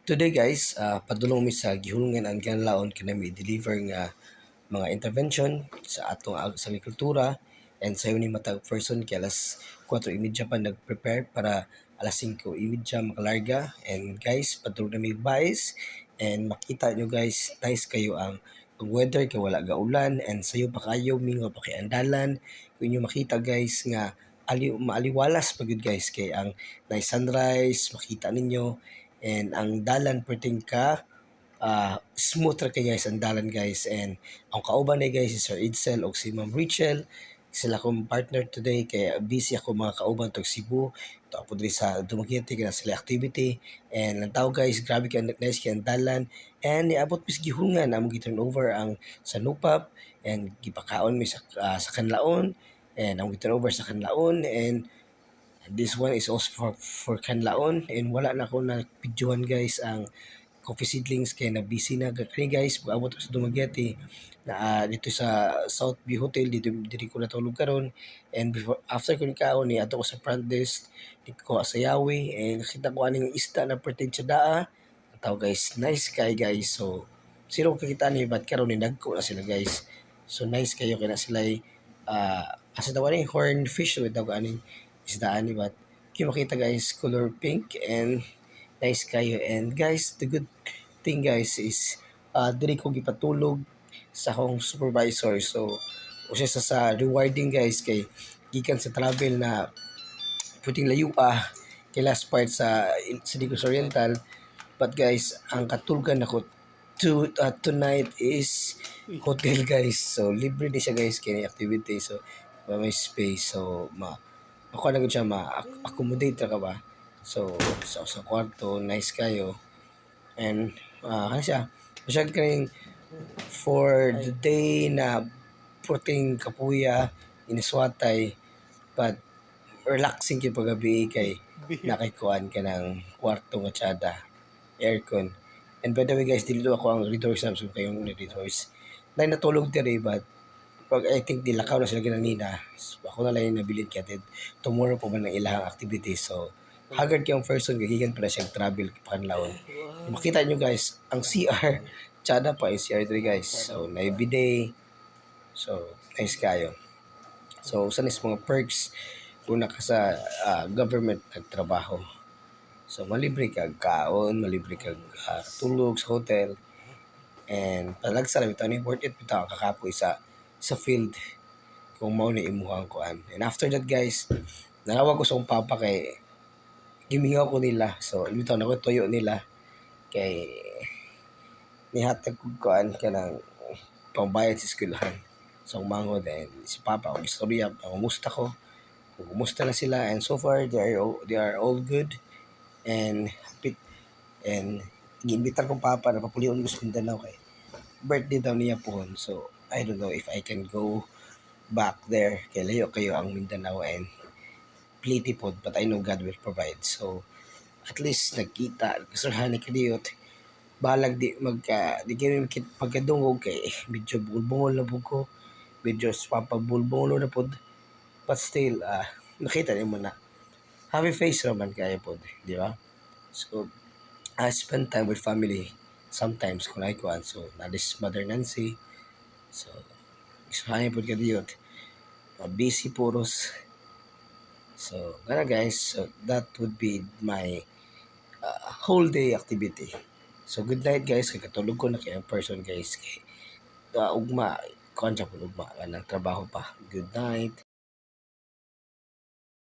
Today guys, padulong mi sa gihulungan ang kanlaon kinami deliver nga mga intervention sa atong sa agrikultura and sa ni matag person kay alas 4:30 pa nag-prepare para alas 5:30 makalarga. And guys, padulong na mi guys and makita nyo guys, nice kayo ang weather kay wala ga ulan and sayo pa kayo mingo pa kay andalan. Kung inyo makita guys nga maaliwalas pagud guys kay ang nice sunrise makita ninyo and ang dalan perting ka smooth ra kay guys ang dalan guys. And ang kauban ni guys si Sir Edsel o si Ma'am Rachel, sila akong partner today kay busy ako mga kauban tog Cebu to ako diri sa Dumaguete kaya sila activity. And ang tao guys, grabe kay nice kay ang dalan and niabot mis gihungan among gi-turn over ang sa Nupap and gipakaon mi sa Kanlaon and ang gi-turn over sa Kanlaon. And this one is also for Kanlaon and wala na ako na videohan guys ang coffee seedlings kay na busy na kani guys pag-abot ko sa Dumaguete na dito sa South View Hotel dito ko natulog karon. And before after ko ni kaon ni ato ko sa front desk dito ko sa Yawi and nakita ko aning isda na pertain sa daa ang tao guys, nice kay guys. So sino kakita ni but karon ni nagko na sila guys, so nice kayo kay na sila asa tawag ni horn fish with tawag aning isdaan ni but kaya makita guys color pink and nice kayo. And guys, the good thing guys is diri ko gipatulog sa akong supervisor. So usa sa rewarding guys kay gikan sa travel na puting layo kay last part sa Digos Oriental. But guys, ang katulgan ako tonight is hotel guys. So libre din siya guys kay activity. So may space. So ako na gud siya ma-accommodate ra ka ba. So sa kwarto nice kayo and ano siya masyad kaning for the day na puting kapuya iniswatay but relaxing kay pagabi kay nakikuan ka ng kwarto nga tsada aircon. And by the way guys, dili ako ang readers na so kayong readers na natulog diri but pag I think dilakaw na sila ginanina, so, ako na lang yung nabilin kaya tomorrow pa man ang ilang activity. So haggard kayong person gagigan pa na siyang travel pakanlaon. Makita nyo guys ang CR tsada pa yung CR3 guys, so na everyday. So nice kayo. So usan is mga perks kung naka sa government nagtrabaho. So malibre kag kaon, malibre kag tulog sa hotel and palagsa lang ito ni worth it bitaw ang kakapoy sa field kung mao na imuhang kuan. And after that guys, nanawag ko sa akong papa kay gimingaw ko nila. So bitaw na ko tuyo nila kay nihatag ko kuan kanang pangbayad sa eskwelahan. So mangod and si papa og istorya pangumusta ko kung kumusta na sila. And so far they are all good and happy. And giimbitar kong papa na papulion ko sa Mindanao kay birthday daw niya po. So I don't know if I can go back there kay layo kayo ang Mindanao and pliti pod but I know God will provide. So at least nagkita kasarhan ni kadiyot balag di kami pagkadungog kay medyo bulbungol na po ko, medyo papabulbungol na pod but still nakita niyo mo na happy face naman kaya pod, di ba? So I spend time with family sometimes kung kuan. So na this Mother Nancy, so isahay pod kadiyot busy puros. So guys, so that would be my whole day activity. So good night guys, kay katulog ko na kay ang person guys kay ugma kuan siya po ugma nang trabaho pa. Good night.